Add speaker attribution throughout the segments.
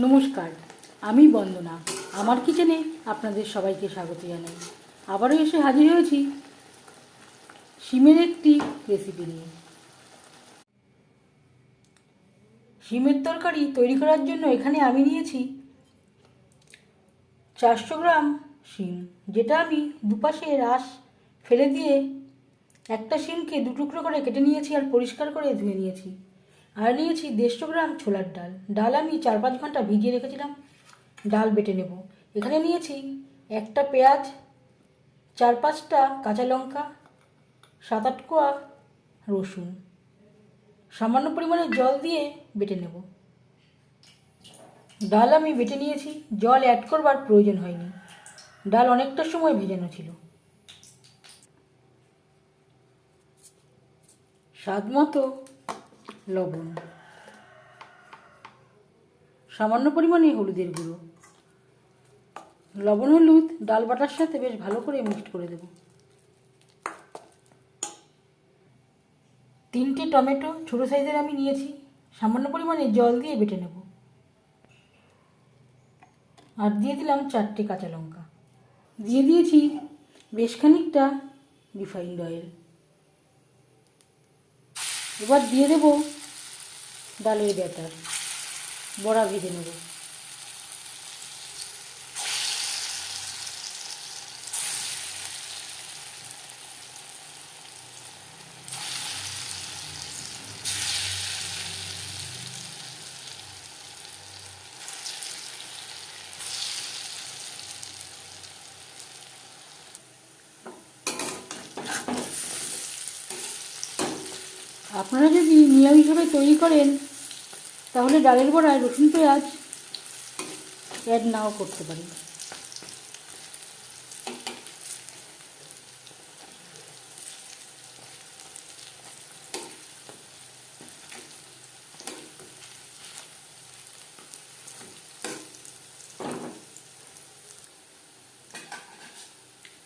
Speaker 1: নমস্কার, আমি বন্দনা। আমার কিচেনে আপনাদের সবাইকে স্বাগত জানাই। আবারও এসে হাজির হয়েছি শিমের একটি রেসিপি নিয়ে। শিমের তরকারি তৈরি করার জন্য এখানে আমি নিয়েছি 400 গ্রাম শিম, যেটা আমি দুপাশে রাস ফেলে দিয়ে একটা শিমকে দুটুকরো করে কেটে নিয়েছি আর পরিষ্কার করে ধুয়ে নিয়েছি। আর নিয়েছি 150 গ্রাম ছোলার ডাল। ডাল আমি 4-5 ঘন্টা ভিজিয়ে রেখেছিলাম। ডাল বেটে নেব। এখানে নিয়েছি একটা পেঁয়াজ, 4-5টা কাঁচা লঙ্কা, 7-8 কোয়া রসুন। সামান্য পরিমাণে জল দিয়ে বেটে নেব। ডাল আমি বেটে নিয়েছি, জল অ্যাড করবার প্রয়োজন হয়নি। ডাল অনেকটা সময় ভেজানো ছিল। স্বাদ মতো লবণ, সামান্য পরিমাণে হলুদের গুঁড়ো। লবণ হলুদ ডাল বাটার সাথে বেশ ভালো করে মিক্সড করে দেব। 3টে টমেটো ছোটো সাইজের আমি নিয়েছি, সামান্য পরিমাণে জল দিয়ে বেটে নেব। আর দিয়ে দিলাম 4টে কাঁচা লঙ্কা। দিয়ে দিয়েছি বেশ খানিকটা রিফাইন্ড অয়েল। এবার দিয়ে দেব ডালের ব্যাটার। বড়া ভেজে নেব। আপনারা যদি নিরামিষভাবে তৈরি করেন তাহলে ডালের বড়ায় রসুন পেঁয়াজ অ্যাড নাও করতে পারেন।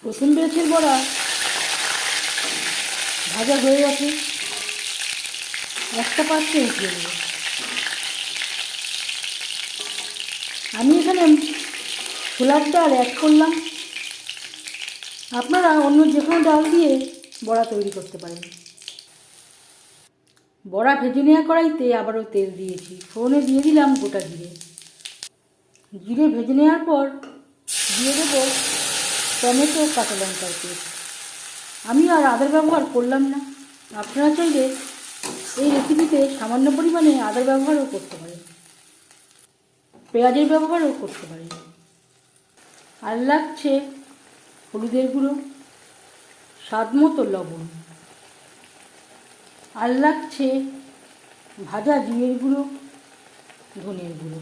Speaker 1: রসুন পেঁয়াজের বড়া ভাজা হয়ে গেছে। একটা পাত্রে উঠিয়ে নেব। আমি এখানে ছোলার ডাল অ্যাড করলাম। আপনারা অন্য যে কোনো ডাল দিয়ে বড়া তৈরি করতে পারেন। বড়া ভেজে নেওয়া কড়াইতে আবারও তেল দিয়েছি। ফোড়নে দিয়ে দিলাম গোটা জিরে। জিরে ভেজে নেওয়ার পর দিয়ে দেবো টমেটো কাঁচা লঙ্কার পেস্ট। আমি আর আদার ব্যবহার করলাম না। আপনারা চাইলে এই রেসিপিতে সামান্য পরিমাণে আদার ব্যবহারও করতে পারেন, পেঁয়াজের ব্যবহারও করতে পারেন। আর লাগছে হলুদের গুঁড়ো, স্বাদ মতো লবণ। আর লাগছে ভাজা জিরের গুঁড়ো, ধনের গুঁড়ো।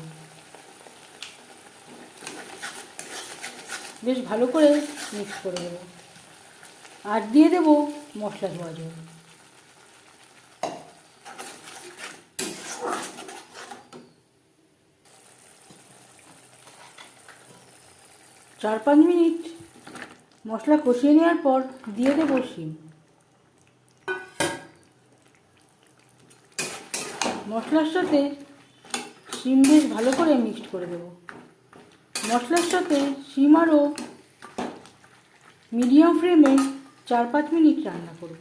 Speaker 1: বেশ ভালো করে মিক্স করে দেব। আর দিয়ে দেব মশলা ধোয়া জল। চার 5 মিনিট মশলা কষিয়ে নেওয়ার পর দিয়ে দেবো শিম। মশলার সাথে শিম বেশ ভালো করে মিক্সড করে দেব। মশলার সাথে শিম আরও মিডিয়াম ফ্লেমে 4-5 মিনিট রান্না করব।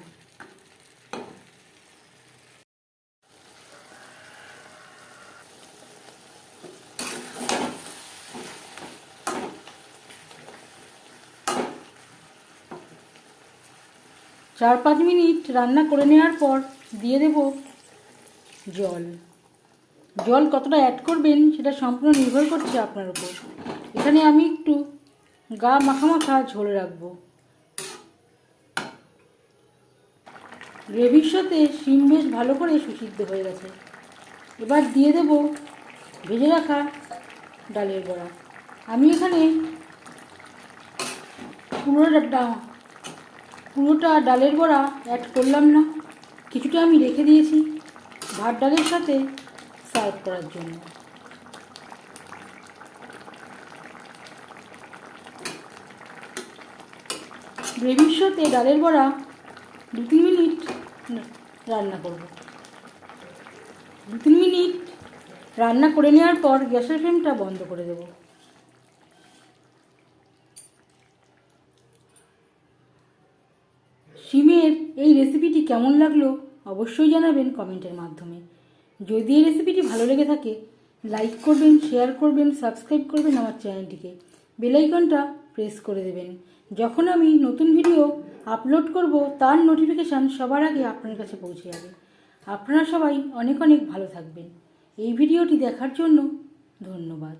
Speaker 1: চার 5 মিনিট রান্না করে নেওয়ার পর দিয়ে দেব জল। জল কতটা অ্যাড করবেন সেটা সম্পূর্ণ নির্ভর করছে আপনার উপর। এখানে আমি একটু গা মাখা মাখা ঝোল রাখবো। গ্রেভির সাথে শিম বেশ ভালো করে সুসিদ্ধ হয়ে গেছে। এবার দিয়ে দেব ভেজে রাখা ডালের বড়া। আমি এখানে পুরোটা ডালের বড়া অ্যাড করলাম না, কিছুটা আমি রেখে দিয়েছি ভাত ডালের সাথে সার্ভ করার জন্য। গ্রেভির সাথে ডালের বড়া 2-3 মিনিট রান্না করব। 2-3 মিনিট রান্না করে নেওয়ার পর গ্যাসের ফ্লেমটা বন্ধ করে দেব। শিমের এই রেসিপিটি কেমন লাগলো অবশ্যই জানাবেন কমেন্টের মাধ্যমে। যদি এই রেসিপিটি ভালো লেগে থাকে লাইক করবেন, শেয়ার করবেন, সাবস্ক্রাইব করবেন আমার চ্যানেলটিকে, বেল আইকনটা প্রেস করে দেবেন। যখন আমি নতুন ভিডিও আপলোড করব তার নোটিফিকেশান সবার আগে আপনার কাছে পৌঁছে যাবে। আপনারা সবাই অনেক অনেক ভালো থাকবেন। এই ভিডিওটি দেখার জন্য ধন্যবাদ।